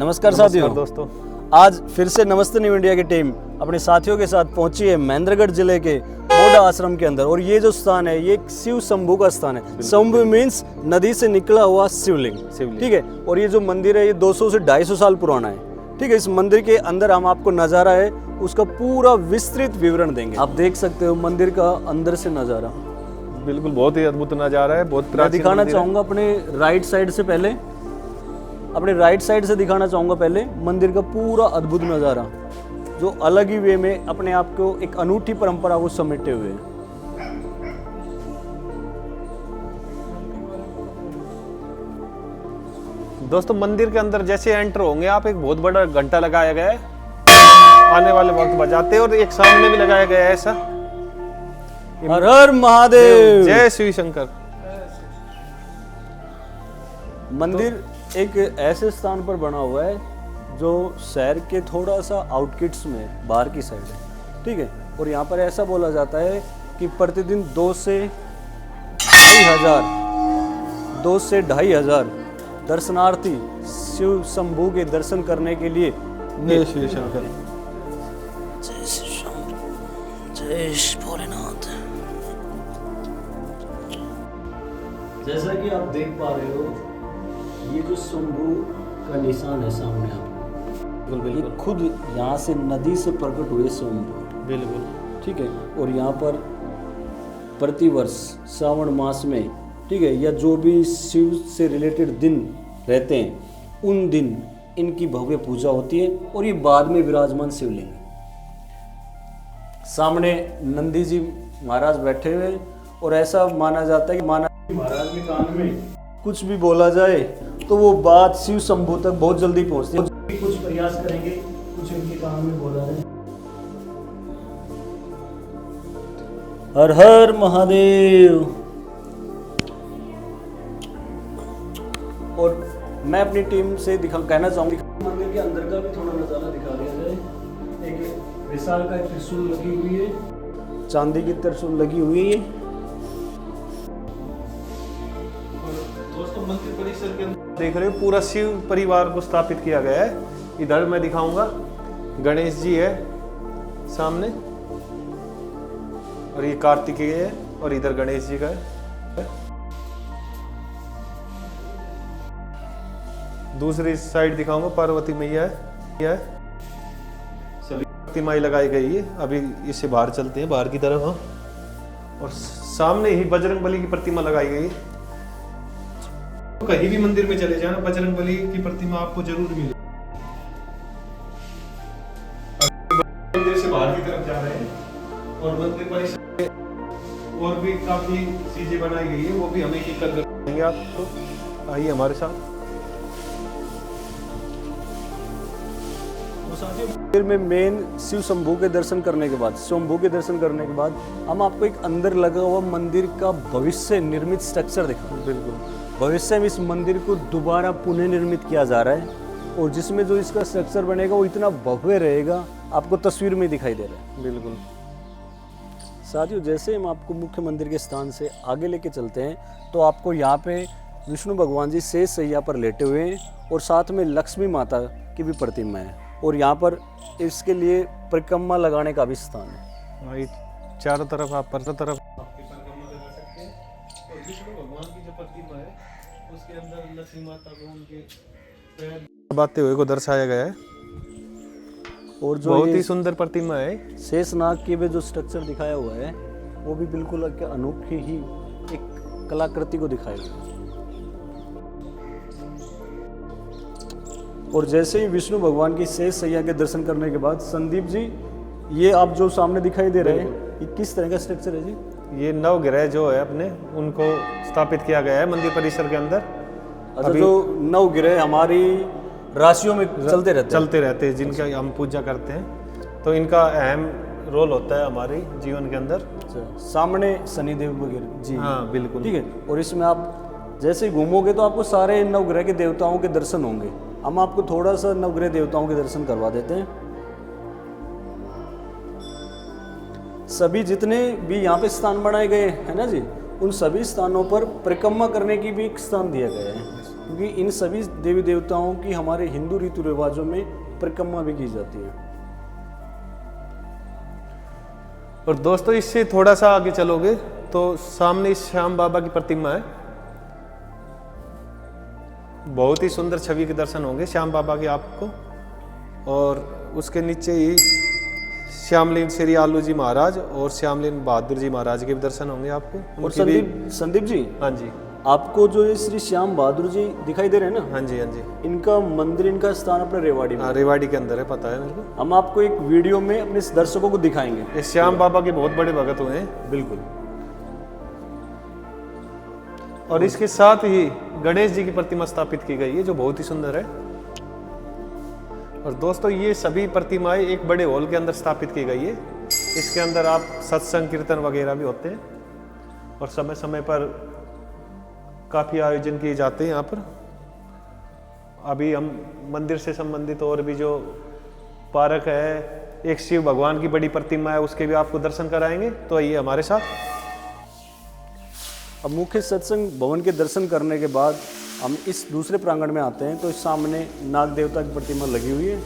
नमस्कार साथियों। दोस्तों, आज फिर से नमस्ते न्यू इंडिया की टीम अपने साथियों के साथ पहुंची है महेंद्रगढ़ जिले के मोडा आश्रम के अंदर। और ये जो स्थान है ये एक शिव शंभू का स्थान है। शंभू मीन्स नदी से निकला हुआ शिवलिंग, ठीक है। और ये जो मंदिर है ये 200 से 250 साल पुराना है, ठीक है। इस मंदिर के अंदर हम आपको नज़ारा है उसका पूरा विस्तृत विवरण देंगे। आप देख सकते हो मंदिर का अंदर से नज़ारा, बिल्कुल बहुत ही अद्भुत नज़ारा है। बहुत मैं दिखाना चाहूँगा अपने राइट साइड से पहले, अपने राइट साइड से दिखाना चाहूँगा पहले मंदिर का पूरा अद्भुत नज़ारा, जो अलग ही वे में अपने आप को एक अनूठी परंपरा को समेटे हुए है। दोस्तों, मंदिर के अंदर जैसे एंटर होंगे आप, एक बहुत बड़ा घंटा लगाया गया है, आने वाले वक्त बजाते हैं। और एक सामने भी लगाया गया है ऐसा, हर हर महादेव, जय श्री शंकर। मंदिर एक ऐसे स्थान पर बना हुआ है जो शहर के थोड़ा सा आउटकिट्स में बाहर की साइड है, ठीक है। और यहाँ पर ऐसा बोला जाता है कि प्रतिदिन 2 से 2,500 दर्शनार्थी शिव शंभू के दर्शन करने के लिए जय श्री शंकर, जय श्री शंकर, जय भोलेनाथ। जैसा कि आप देख पा रहे हो ये जो शंभू का निशान है सामने आपको, बिल्कुल ये खुद यहाँ से नदी से प्रकट हुए शंभू, बिल्कुल, ठीक है। और यहाँ पर प्रतिवर्ष श्रावण मास में, ठीक है, या जो भी शिव से रिलेटेड दिन रहते हैं उन दिन इनकी भव्य पूजा होती है। और ये बाद में विराजमान शिवलिंग है। सामने नंदी जी महाराज बैठे हुए, और ऐसा माना जाता है कि महाराज के कान में कुछ भी बोला जाए तो वो बात शिव शंभू तक बहुत जल्दी पहुंचती है। कुछ प्रयास करेंगे, कुछ इनके कान में बोला जाए, हर हर महादेव। और मैं अपनी टीम से कहना चाहूंगा मंदिर के अंदर का भी थोड़ा नज़ारा दिखा दिया जाए। एक विशाल का त्रिशूल लगी हुई है, चांदी की त्रिशूल लगी हुई है। दोस्तों, मंदिर परिसर के अंदर देख रहे हो पूरा शिव परिवार को स्थापित किया गया है। इधर मैं दिखाऊंगा, गणेश जी है सामने, और ये कार्तिकेय है, और इधर गणेश जी का है। दूसरी साइड दिखाऊंगा, पार्वती मैया है। सभी प्रतिमाएं लगाई गई है। अभी इससे बाहर चलते हैं, बाहर की तरफ हम। और सामने ही बजरंगबली की प्रतिमा लगाई गई है। तो कहीं भी मंदिर में चले जाना, बजरंगबली की प्रतिमा आपको जरूर मिलेगी। मंदिर से बाहर की तरफ जा रहे हैं, और मंदिर परिसर में और भी काफी चीजें बनाई गई है, वो भी हमें एक कर देंगे आपको। आइए हमारे साथ। मंदिर में मेन शिव शंभू के दर्शन करने के बाद, हम आपको एक अंदर लगा हुआ मंदिर का भविष्य निर्मित स्ट्रक्चर दिखाएंगे। बिल्कुल, भविष्य में इस मंदिर को दोबारा पुनः निर्मित किया जा रहा है, और जिसमें जो इसका स्ट्रक्चर बनेगा वो इतना भव्य रहेगा, आपको तस्वीर में दिखाई दे रहा है। बिल्कुल साथियों, जैसे हम आपको मुख्य मंदिर के स्थान से आगे लेके चलते हैं तो आपको यहाँ पे विष्णु भगवान जी शेष सैया पर लेटे हुए हैं, और साथ में लक्ष्मी माता की भी प्रतिमा है। और यहाँ पर इसके लिए परिक्रमा लगाने का भी स्थान है। चारों तरफ आप परिक्रमा लगा सकते हैं। और विष्णु भगवान की जो प्रतिमा है उसके अंदर लक्ष्मी माता को उनके पैर दबाते हुए को दर्शाया गया है। और जो बहुत ही सुंदर प्रतिमा है। शेषनाग की भी जो स्ट्रक्चर दिखाया हुआ है वो भी बिल्कुल अनोखी ही एक कलाकृति को दिखाएगा। और जैसे ही विष्णु भगवान की शेष सैया के दर्शन करने के बाद, संदीप जी ये आप जो सामने दिखाई दे रहे हैं ये किस तरह का स्ट्रक्चर है जी? ये नवग्रह जो है अपने, उनको स्थापित किया गया है मंदिर परिसर के अंदर। अच्छा, जो नवग्रह हमारी राशियों में चलते रहते हैं, जिनका हम पूजा करते हैं, तो इनका अहम रोल होता है हमारे जीवन के अंदर। सामने शनिदेव वगैरह जी, हाँ बिल्कुल, ठीक है। और इसमें आप जैसे ही घूमोगे तो आपको सारे नवग्रह के देवताओं के दर्शन होंगे। हम आपको थोड़ा सा नवग्रह देवताओं के दर्शन करवा देते हैं। सभी जितने भी यहाँ पे स्थान बनाए गए हैं ना जी, उन सभी स्थानों पर परिक्रमा करने की भी एक स्थान दिया गया है। क्योंकि इन सभी देवी देवताओं की हमारे हिंदू रीति रिवाजों में परिक्रमा भी की जाती है। और दोस्तों इससे थोड़ा सा आगे चलोगे तो सामने इस श्याम बाबा की प्रतिमा है। बहुत ही सुंदर छवि के दर्शन होंगे श्याम बाबा के आपको। और उसके नीचे ही श्यामलीन श्री आलू जी महाराज और श्यामलीन बहादुर जी महाराज के भी दर्शन होंगे आपको। और उनकी भी संदीप जी, हाँ जी, आपको जो ये श्री श्याम बहादुर जी दिखाई दे रहे हैं ना, हाँ जी, हाँ जी, इनका मंदिर, इनका स्थान अपने रेवाड़ी में। हाँ रेवाड़ी के अंदर है, पता है मेरे को। हम आपको एक वीडियो में अपने दर्शकों को दिखाएंगे। ये श्याम बाबा के बहुत बड़े भगत हुए हैं। बिल्कुल। और इसके साथ ही गणेश जी की प्रतिमा स्थापित की गई है जो बहुत ही सुंदर है। और दोस्तों ये सभी प्रतिमाएं एक बड़े हॉल के अंदर स्थापित की गई है। इसके अंदर आप सत्संग कीर्तन वगैरह भी होते हैं और समय समय पर काफी आयोजन किए जाते हैं यहाँ पर। अभी हम मंदिर से संबंधित और भी जो पार्क है, एक शिव भगवान की बड़ी प्रतिमा है, उसके भी आपको दर्शन कराएंगे। तो आइए हमारे साथ। अब मुख्य सत्संग भवन के दर्शन करने के बाद हम इस दूसरे प्रांगण में आते हैं तो इस सामने नाग देवता की प्रतिमा लगी हुई है।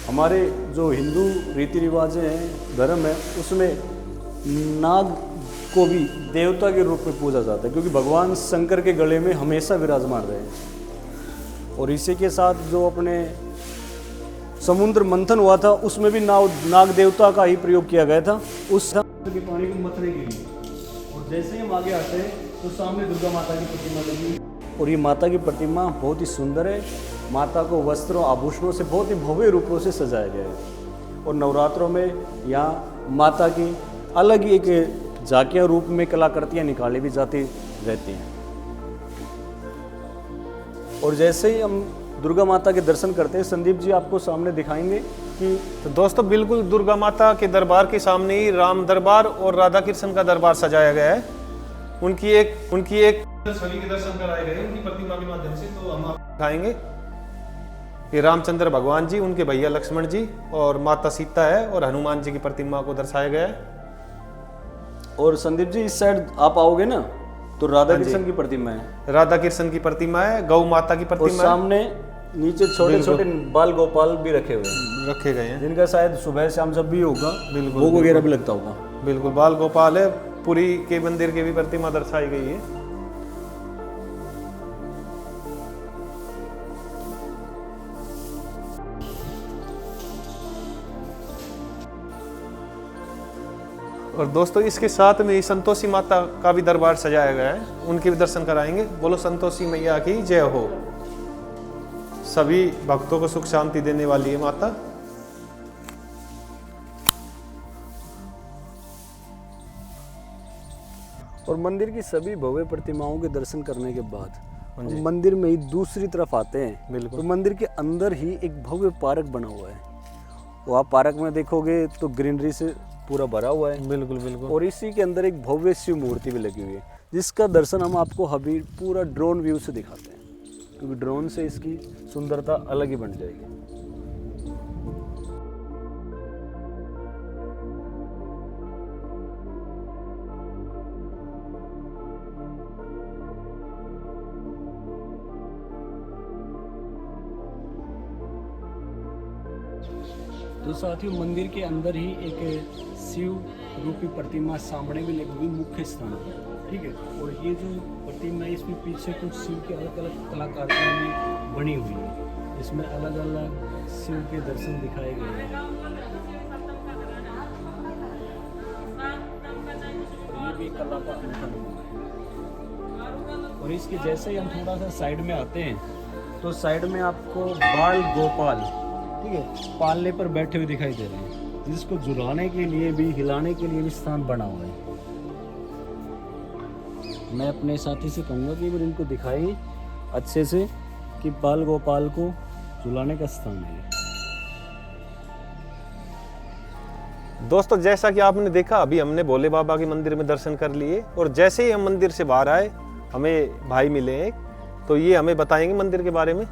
हमारे जो हिंदू रीति रिवाज हैं, धर्म है, उसमें नाग को भी देवता के रूप में पूजा जाता है क्योंकि भगवान शंकर के गले में हमेशा विराजमान रहे हैं। और इसी के साथ जो अपने समुद्र मंथन हुआ था उसमें भी नाग देवता का ही प्रयोग किया गया था उस के पानी को मतने के लिए। और जैसे ही हम आगे आते हैं तो सामने दुर्गा माता की प्रतिमा लगी है और ये माता की प्रतिमा बहुत ही सुंदर है। माता को वस्त्रों आभूषणों से बहुत ही भव्य रूपों से सजाया गया है। और नवरात्रों में यहाँ माता की अलग ही एक झांकियाँ रूप में कलाकृतियाँ निकाली भी जाती रहती हैं। और जैसे ही हम दुर्गा माता के दर्शन करते हैं, संदीप जी आपको सामने दिखाएंगे कि तो दोस्तों बिल्कुल दुर्गा माता के दरबार के सामने ही राम दरबार और राधा कृष्ण का दरबार सजाया गया है। उनकी एक छवि के दर्शन कराए गए उनकी प्रतिमा के माध्यम से। तो हम आपको दिखाएंगे ये रामचंद्र भगवान जी, उनके भैया लक्ष्मण जी और माता सीता है और हनुमान जी की प्रतिमा को दर्शाया गया है। और संदीप जी इस साइड आप आओगे ना तो राधा कृष्ण की प्रतिमा है। राधा कृष्ण की प्रतिमा है, गौ माता की और प्रतिमा सामने नीचे छोटे छोटे बाल गोपाल भी रखे हुए हैं, रखे गए हैं, जिनका शायद सुबह शाम जब भी होगा बिल्कुल भोग वगैरह भी लगता होगा। बिल्कुल बाल गोपाल है। पुरी के मंदिर की भी प्रतिमा दर्शाई गई है। और दोस्तों इसके साथ में ही संतोषी माता का भी दरबार सजाया गया है, उनके भी दर्शन कराएंगे। बोलो संतोषी मैया की जय हो। सभी भक्तों को सुख शांति देने वाली है माता। और मंदिर की सभी भव्य प्रतिमाओं के दर्शन करने के बाद हम मंदिर में ही दूसरी तरफ आते हैं। बिल्कुल। तो मंदिर के अंदर ही एक भव्य पार्क बना हुआ है। तो आप पार्क में देखोगे तो ग्रीनरी से पूरा भरा हुआ है। बिल्कुल बिल्कुल। और इसी के अंदर एक भव्य शिव मूर्ति भी लगी हुई है, जिसका दर्शन हम आपको अभी पूरा ड्रोन व्यू से दिखाते हैं, क्योंकि ड्रोन से इसकी सुंदरता अलग ही बन जाएगी। तो साथियों मंदिर के अंदर ही एक शिव रूपी प्रतिमा सामने में लगी हुई मुख्य स्थान पर, ठीक है। और ये जो प्रतिमा है इसमें पीछे कुछ शिव के अलग अलग कलाकारियों में बनी हुई है, इसमें अलग अलग शिव के दर्शन दिखाए गए हैं। और ये भी कला का अनोखा नमूना है। और इसके जैसे ही हम थोड़ा सा साइड में आते हैं तो साइड में आपको बाल गोपाल, ठीक है, पालने पर बैठे हुए दिखाई दे रहे हैं, जिसको झुलाने के लिए भी, हिलाने के लिए भी स्थान बना हुआ है। मैं अपने साथी से कहूँगा कि वो इनको दिखाई अच्छे से कि बाल गोपाल को झुलाने का स्थान है। दोस्तों जैसा कि आपने देखा, अभी हमने भोले बाबा के मंदिर में दर्शन कर लिए और जैसे ही हम मंदिर से बाहर आए हमें भाई मिले हैं, तो ये हमें बताएंगे मंदिर के बारे में।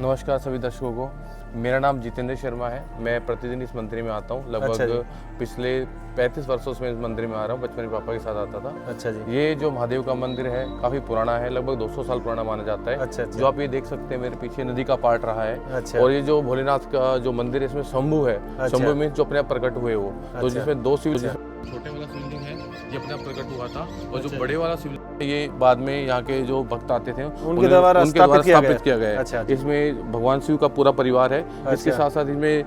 नमस्कार सभी दर्शकों को। मेरा नाम जितेंद्र शर्मा है। मैं प्रतिदिन इस मंदिर में आता हूँ। अच्छा जी। लगभग पिछले 35 वर्षों से मैं इस मंदिर में आ रहा हूँ। बचपन में पापा के साथ आता था। अच्छा जी। ये जो महादेव का मंदिर है काफ़ी पुराना है, लगभग 200 साल पुराना माना जाता है। अच्छा अच्छा। जो आप ये देख सकते हैं मेरे पीछे नदी का पार्ट रहा है। अच्छा। और ये जो भोलेनाथ का जो मंदिर है इसमें शंभू है। अच्छा। शंभू मीन्स जो अपने आप प्रकट हुए वो। तो अच्छा। जिसमें दो शिव, छोटे वाला शिवलिंग है ये अपने आप प्रकट हुआ था, और अच्छा। जो बड़े वाला शिवलिंग ये बाद में यहाँ के जो भक्त आते थे उनके द्वारा स्थापित किया गया है। अच्छा। इसमें भगवान शिव का पूरा परिवार है। अच्छा। इसके साथ साथ इसमें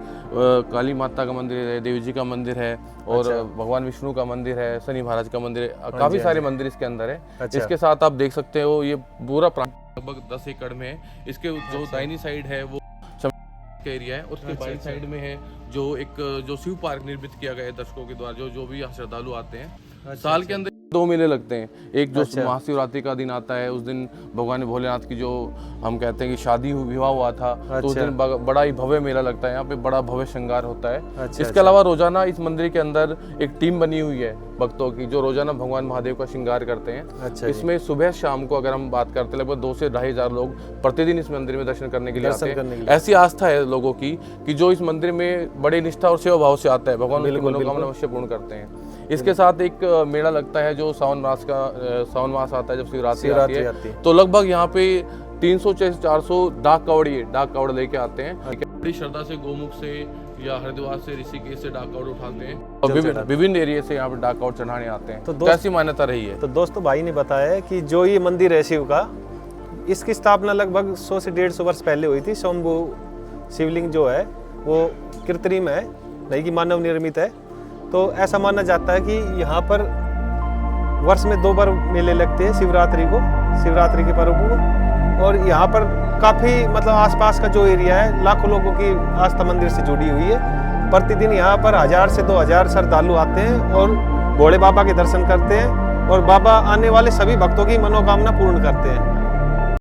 काली माता का मंदिर है, देवी जी का मंदिर है, और अच्छा। भगवान विष्णु का मंदिर है, शनि महाराज का मंदिर है। काफी सारे मंदिर इसके अंदर है। अच्छा। इसके साथ आप देख सकते हो ये पूरा लगभग 10 एकड़ में है। इसके जो दाहिनी साइड है वो का एरिया है, और उसके बाई साइड में है जो एक जो शिव पार्क निर्मित किया गया है दर्शकों के द्वारा। जो भी यहाँ श्रद्धालु आते हैं साल के अंदर 2 मेले लगते हैं। एक जो महाशिवरात्रि का दिन आता है, उस दिन भगवान भोलेनाथ की जो हम कहते हैं कि शादी विवाह हुआ था, तो उस दिन बड़ा ही भव्य मेला लगता है। यहाँ पे बड़ा भव्य श्रृंगार होता है। इसके अलावा रोजाना इस मंदिर के अंदर एक टीम बनी हुई है भक्तों की, जो रोजाना भगवान महादेव का श्रृंगार करते हैं। इसमें सुबह शाम को अगर हम बात करते हैं लगभग 2 से 2,500 लोग प्रतिदिन इस मंदिर में दर्शन करने के लिए आते हैं। ऐसी आस्था है लोगों की कि जो इस मंदिर में बड़े निष्ठा और सेवा भाव से आता है, भगवान की मनोकामना अवश्य पूर्ण करते हैं। इसके साथ एक मेला लगता है जो सावन मास आता है, जब शिवरात्रि आती है, तो लगभग यहाँ पे 300 से 400 डाक कावड़ लेके आते हैं। बड़ी श्रद्धा से गोमुख से या हरिद्वार से, ऋषिकेश से डाक कावड़ उठाते हैं, और विभिन्न एरिया से यहाँ पे डाक कावड़ चढ़ाने आते हैं। तो ऐसी मान्यता रही है। तो दोस्तों भाई ने बताया कि जो ये मंदिर है शिव का, इसकी स्थापना लगभग 100 से 150 वर्ष पहले हुई थी। शंभू शिवलिंग जो है वो कृत्रिम है, नहीं कि मानव निर्मित है। तो ऐसा माना जाता है कि यहाँ पर वर्ष में 2 बार मेले लगते हैं, शिवरात्रि के पर्व को। और यहाँ पर काफ़ी मतलब आसपास का जो एरिया है, लाखों लोगों की आस्था मंदिर से जुड़ी हुई है। प्रतिदिन यहाँ पर 1000 से 2000 श्रद्धालु आते हैं और भोले बाबा के दर्शन करते हैं, और बाबा आने वाले सभी भक्तों की मनोकामना पूर्ण करते हैं।